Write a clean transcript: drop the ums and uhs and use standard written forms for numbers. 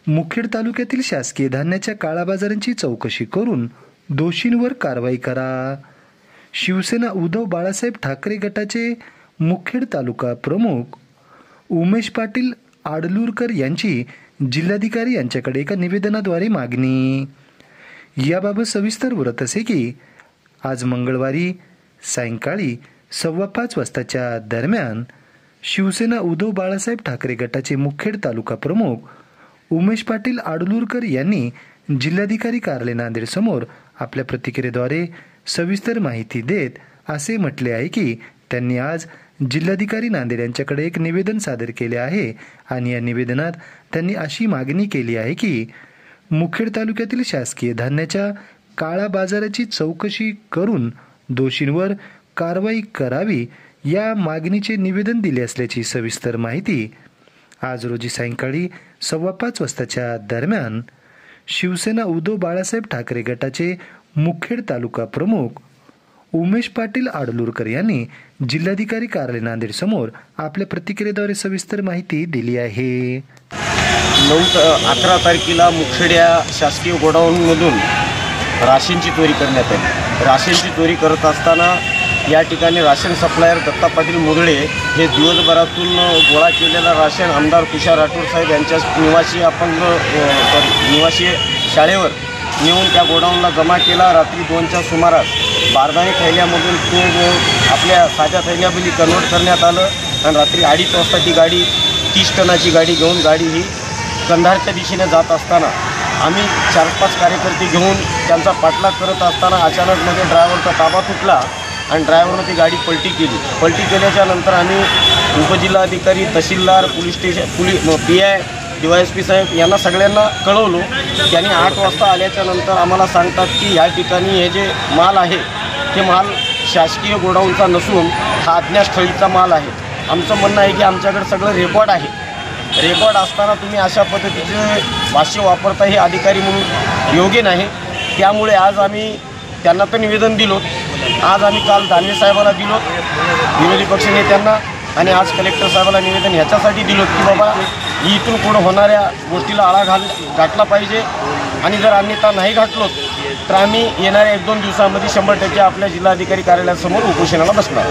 मुखेड तालुक्यातील शासकीय धान्याच्या काळाबाजारांची चौकशी करून दोषींवर कारवाई करा। शिवसेना उद्धव बाळासाहेब ठाकरे गटाचे मुखेड तालुका प्रमुख उमेश पाटील आडलूरकर यांची जिल्हाधिकारी यांच्याकडे एका निवेदनाद्वारे मागणी। याबाबत सविस्तर वृत्त असे की आज मंगळवारी सायंकाळी 5:15 वाजताच्या दरम्यान शिवसेना उद्धव बाळासाहेब ठाकरे गटाचे मुखेड तालुका प्रमुख उमेश पाटील आडलूरकर यांनी जिल्हाधिकारी कार्यालय नांदेड समोर आपल्या प्रतिक्रियेद्वारे सविस्तर माहिती देत असे म्हटले आहे की त्यांनी आज जिल्हाधिकारी नांदेड यांच्याकडे एक निवेदन सादर केले आहे आणि या निवेदनात त्यांनी अशी मागणी केली आहे की मुखेड तालुक्यातील शासकीय धान्याच्या काळा बाजाराची चौकशी करून दोषींवर कारवाई करावी या मागणीचे निवेदन दिले असल्याची सविस्तर माहिती आज रोजी सायंकाळी 5:15 वाजताच्या दरम्यान शिवसेना उद्धव बाळासाहेब ठाकरे गटाचे मुखेड तालुका प्रमुख उमेश पाटील आडलूरकर यांनी जिल्हाधिकारी कार्यालय नांदेड समोर आपल्या प्रतिक्रियेद्वारे सविस्तर माहिती दिली आहे। 11 तारखेला मुखेड या शासकीय गोडाऊनमधून राशनची चोरी करण्यात आली। राशनची चोरी करत असताना या ठिकाणी राशन सप्लायर दत्ता पाटील मुरळे हे दिवसभरातून गोळा केलेला राशन आमदार तुषार राठोड साहेब यांच्या निवासी शाळेवर नेऊन त्या गोडाऊनला जमा केला। रात्री 2च्या सुमारास बारदाणी थैल्यामधून तो आपल्या साध्या थैल्यामध्ये कन्वर्ट करण्यात आलं आणि रात्री 2:30 वाजता ती गाडी 30 टनाची गाडी घेऊन गाडी ही कंधारच्या दिशेने जात असताना आम्ही 4-5 कार्यकर्ते घेऊन त्यांचा पाठलाग करत असताना अचानकमध्ये ड्रायव्हरचा ताबा तुटला आणि ड्रायव्हरनं ती गाडी पलटी केली। पलटी केल्याच्या नंतर आम्ही उपजिल्हाधिकारी, तहसीलदार, पोलीस स्टेशन, PI, DYSP साहेब यांना सगळ्यांना कळवलो। त्यांनी 8 वाजता आल्याच्या नंतर आम्हाला सांगतात की या ठिकाणी हे जे माल आहे ते माल शासकीय गोडाऊनचा नसून हा अज्ञातस्थळीचा माल आहे। आमचं म्हणणं आहे की आमच्याकडे सगळं रेकॉर्ड आहे। रेकॉर्ड असताना तुम्ही अशा पद्धतीचे भाष्य वापरता हे अधिकारी म्हणून योग्य नाही। त्यामुळे आज आम्ही त्यांना तर निवेदन दिलो, आज आम्ही काल दानवे साहेबांना दिलो विरोधी पक्षनेत्यांना आणि आज कलेक्टर साहेबांना निवेदन ह्याच्यासाठी दिलो की बाबा इथून पुढं होणाऱ्या गोष्टीला आळा घातला पाहिजे आणि जर अन्यथा नाही घातलो तर आम्ही येणाऱ्या 1-2 दिवसांमध्ये 100% आपल्या जिल्हाधिकारी कार्यालयासमोर उपोषणाला बसणार।